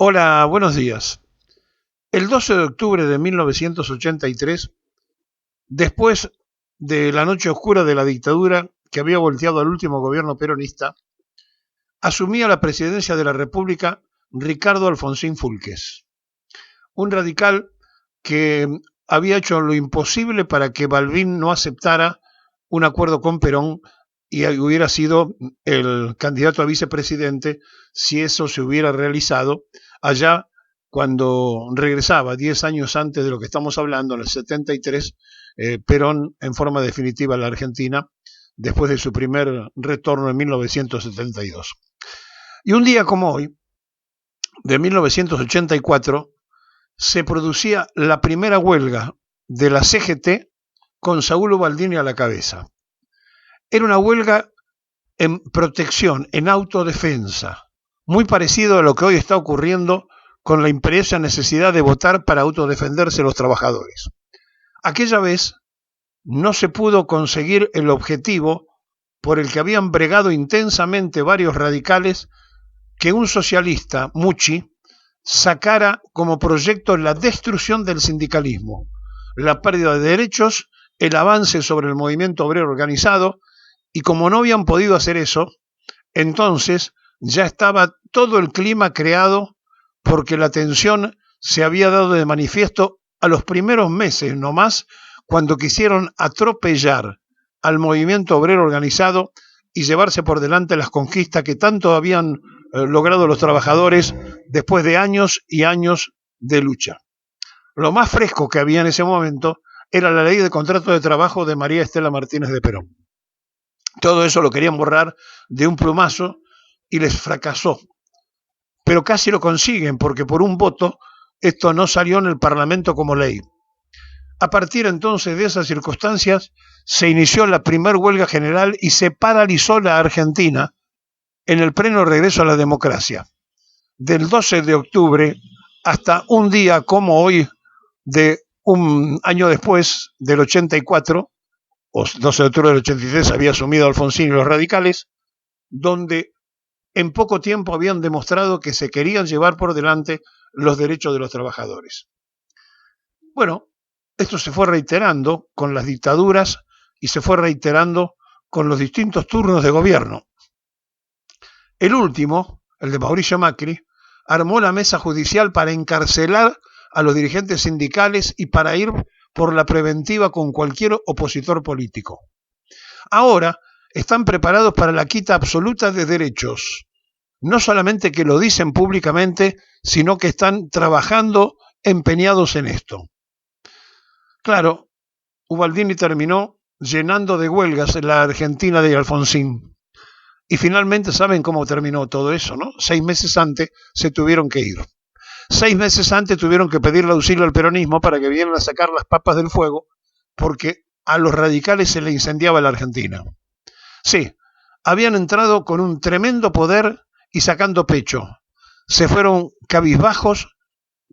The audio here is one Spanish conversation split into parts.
Hola, buenos días. El 12 de octubre de 1983, después de la noche oscura de la dictadura que había volteado al último gobierno peronista, asumía la presidencia de la República Ricardo Alfonsín Fúlquez, un radical que había hecho lo imposible para que Balbín no aceptara un acuerdo con Perón y hubiera sido el candidato a vicepresidente si eso se hubiera realizado allá cuando regresaba, 10 años antes de lo que estamos hablando, en el 73, Perón en forma definitiva a la Argentina, después de su primer retorno en 1972. Y un día como hoy, de 1984, se producía la primera huelga de la CGT con Saúl Ubaldini a la cabeza. Era una huelga en protección, en autodefensa, muy parecido a lo que hoy está ocurriendo con la imperiosa necesidad de votar para autodefenderse los trabajadores. Aquella vez no se pudo conseguir el objetivo por el que habían bregado intensamente varios radicales, que un socialista, Mucci, sacara como proyecto la destrucción del sindicalismo, la pérdida de derechos, el avance sobre el movimiento obrero organizado, y como no habían podido hacer eso, entonces ya estaba todo el clima creado porque la tensión se había dado de manifiesto a los primeros meses nomás, cuando quisieron atropellar al movimiento obrero organizado y llevarse por delante las conquistas que tanto habían logrado los trabajadores después de años y años de lucha. Lo más fresco que había en ese momento era la ley de contrato de trabajo de María Estela Martínez de Perón. Todo eso lo querían borrar de un plumazo y les fracasó. Pero casi lo consiguen porque por un voto esto no salió en el Parlamento como ley. A partir entonces de esas circunstancias se inició la primera huelga general y se paralizó la Argentina en el pleno regreso a la democracia. Del 12 de octubre hasta un día como hoy, de un año después, del 84, o 12 de octubre del 83 había asumido Alfonsín y los radicales, donde en poco tiempo habían demostrado que se querían llevar por delante los derechos de los trabajadores. Bueno, esto se fue reiterando con las dictaduras y se fue reiterando con los distintos turnos de gobierno. El último, el de Mauricio Macri, armó la mesa judicial para encarcelar a los dirigentes sindicales y para ir por la preventiva con cualquier opositor político. Ahora están preparados para la quita absoluta de derechos. No solamente que lo dicen públicamente, sino que están trabajando empeñados en esto. Claro, Ubaldini terminó llenando de huelgas la Argentina de Alfonsín. Y finalmente saben cómo terminó todo eso, ¿no? 6 meses antes se tuvieron que ir. 6 meses antes tuvieron que pedirle auxilio al peronismo para que vinieran a sacar las papas del fuego, porque a los radicales se le incendiaba la Argentina. Sí, habían entrado con un tremendo poder y sacando pecho. Se fueron cabizbajos,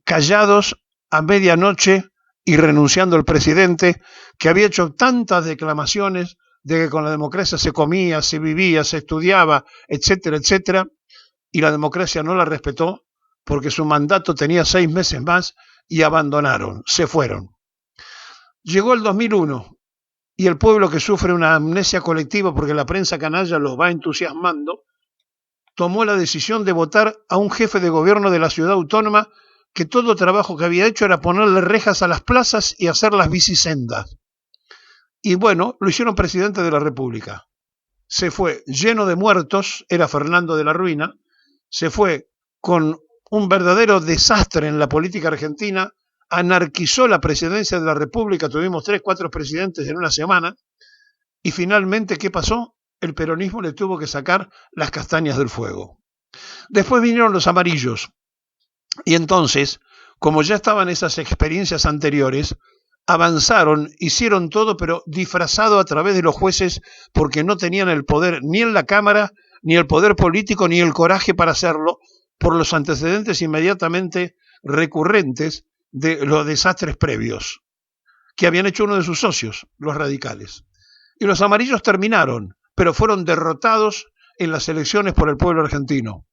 callados, a medianoche y renunciando al presidente, que había hecho tantas declamaciones de que con la democracia se comía, se vivía, se estudiaba, etcétera, etcétera, y la democracia no la respetó porque su mandato tenía 6 meses más y abandonaron, se fueron. Llegó el 2001 y el pueblo, que sufre una amnesia colectiva porque la prensa canalla los va entusiasmando, tomó la decisión de votar a un jefe de gobierno de la ciudad autónoma que todo trabajo que había hecho era ponerle rejas a las plazas y hacer las bicisendas. Y bueno, lo hicieron presidente de la República. Se fue lleno de muertos, era Fernando de la Ruina, se fue con un verdadero desastre en la política argentina, anarquizó la presidencia de la República, tuvimos 3, 4 presidentes en una semana, y finalmente, ¿qué pasó? El peronismo le tuvo que sacar las castañas del fuego. Después vinieron los amarillos, y entonces, como ya estaban esas experiencias anteriores, avanzaron, hicieron todo, pero disfrazado a través de los jueces, porque no tenían el poder ni en la Cámara, ni el poder político, ni el coraje para hacerlo, por los antecedentes inmediatamente recurrentes de los desastres previos que habían hecho uno de sus socios, los radicales. Y los amarillos terminaron, pero fueron derrotados en las elecciones por el pueblo argentino.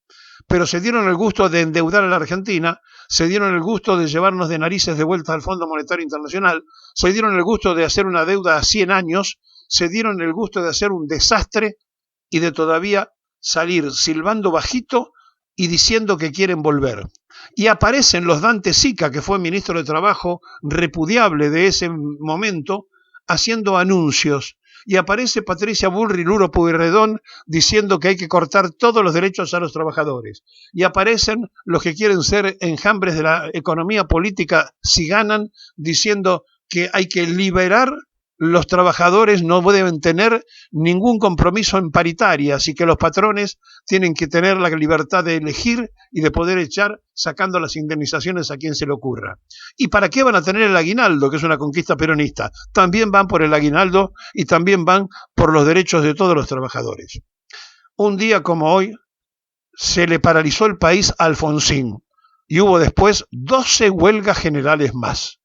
pero se dieron el gusto de endeudar a la Argentina, se dieron el gusto de llevarnos de narices de vuelta al Fondo Monetario Internacional, se dieron el gusto de hacer una deuda a 100 años, se dieron el gusto de hacer un desastre y de todavía salir silbando bajito y diciendo que quieren volver. Y aparecen los Dante Sica, que fue ministro de Trabajo repudiable de ese momento, haciendo anuncios. Y aparece Patricia Bullrich Luro Pueyrredón diciendo que hay que cortar todos los derechos a los trabajadores. Y aparecen los que quieren ser enjambres de la economía política si ganan, diciendo que hay que liberar. Los trabajadores no deben tener ningún compromiso en paritarias y que los patrones tienen que tener la libertad de elegir y de poder echar sacando las indemnizaciones a quien se le ocurra. ¿Y para qué van a tener el aguinaldo, que es una conquista peronista? También van por el aguinaldo y también van por los derechos de todos los trabajadores. Un día como hoy se le paralizó el país a Alfonsín y hubo después 12 huelgas generales más.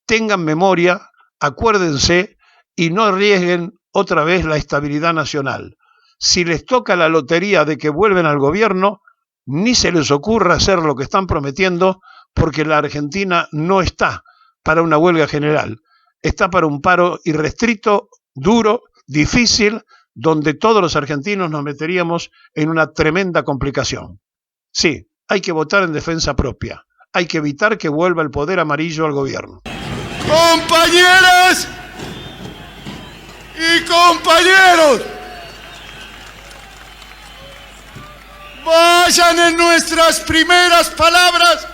Tengan memoria, acuérdense y no arriesguen otra vez la estabilidad nacional. Si les toca la lotería de que vuelven al gobierno, ni se les ocurra hacer lo que están prometiendo, porque la Argentina no está para una huelga general, está para un paro irrestricto, duro, difícil, donde todos los argentinos nos meteríamos en una tremenda complicación. Sí, hay que votar en defensa propia, hay que evitar que vuelva el poder amarillo al gobierno. Compañeras y compañeros, vayan en nuestras primeras palabras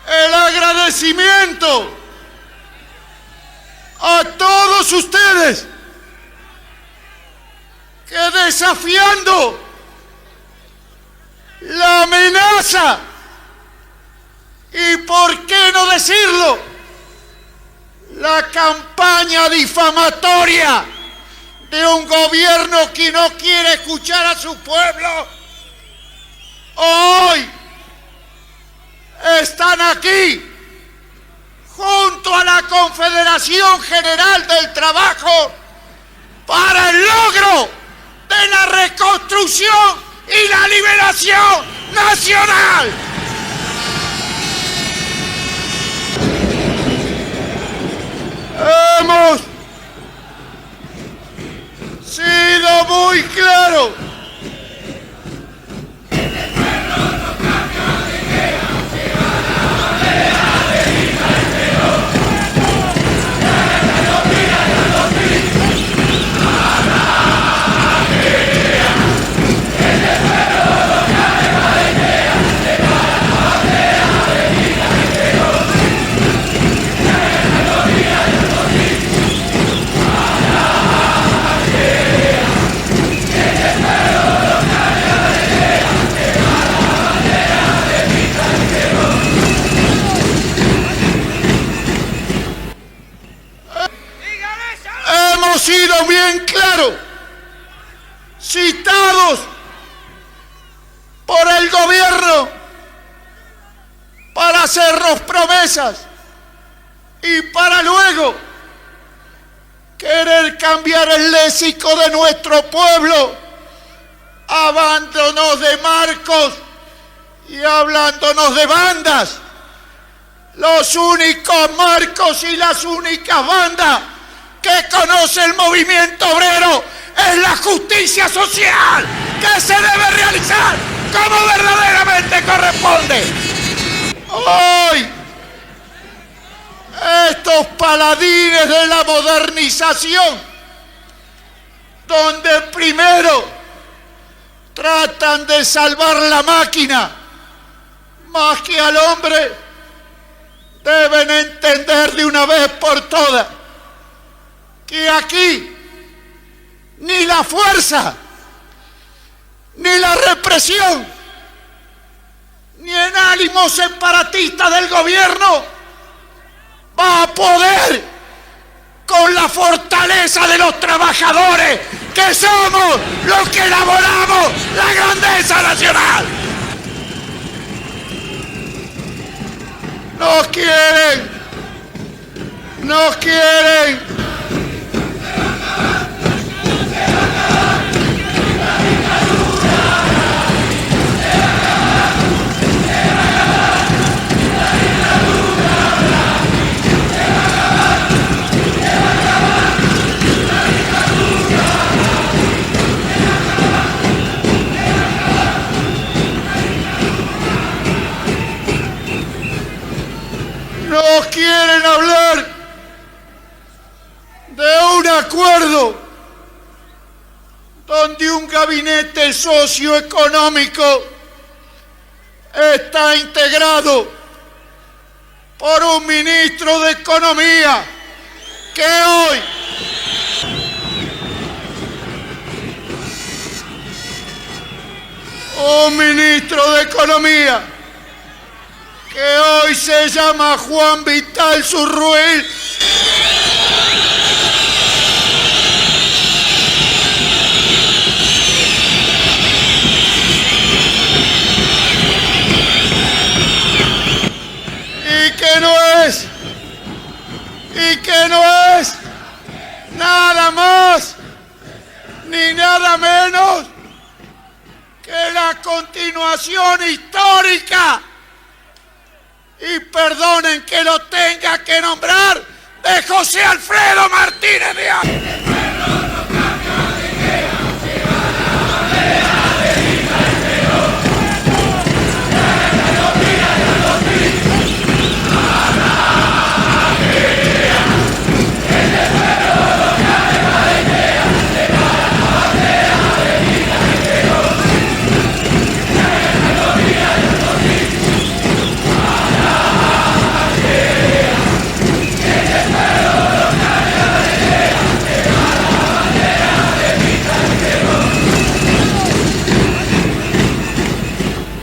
el agradecimiento a todos ustedes que desafiando la amenaza y, por qué no decirlo, la campaña difamatoria de un gobierno que no quiere escuchar a su pueblo, hoy están aquí junto a la Confederación General del Trabajo para el logro de la reconstrucción y la liberación nacional. Hemos sido muy claros. Sido bien claro, citados por el gobierno para hacernos promesas y para luego querer cambiar el léxico de nuestro pueblo, hablándonos de marcos y hablándonos de bandas. Los únicos marcos y las únicas bandas que conoce el movimiento obrero es la justicia social que se debe realizar como verdaderamente corresponde. Hoy, estos paladines de la modernización, donde primero tratan de salvar la máquina más que al hombre, deben entender de una vez por todas que aquí ni la fuerza, ni la represión, ni el ánimo separatista del gobierno va a poder con la fortaleza de los trabajadores, que somos los que elaboramos la grandeza nacional. Nos quieren. donde un gabinete socioeconómico está integrado por un ministro de Economía que hoy se llama Juan Vital Zurruel. Y que no es nada más ni nada menos que la continuación histórica, y perdonen que lo tenga que nombrar, de José Alfredo Martínez de Ávila.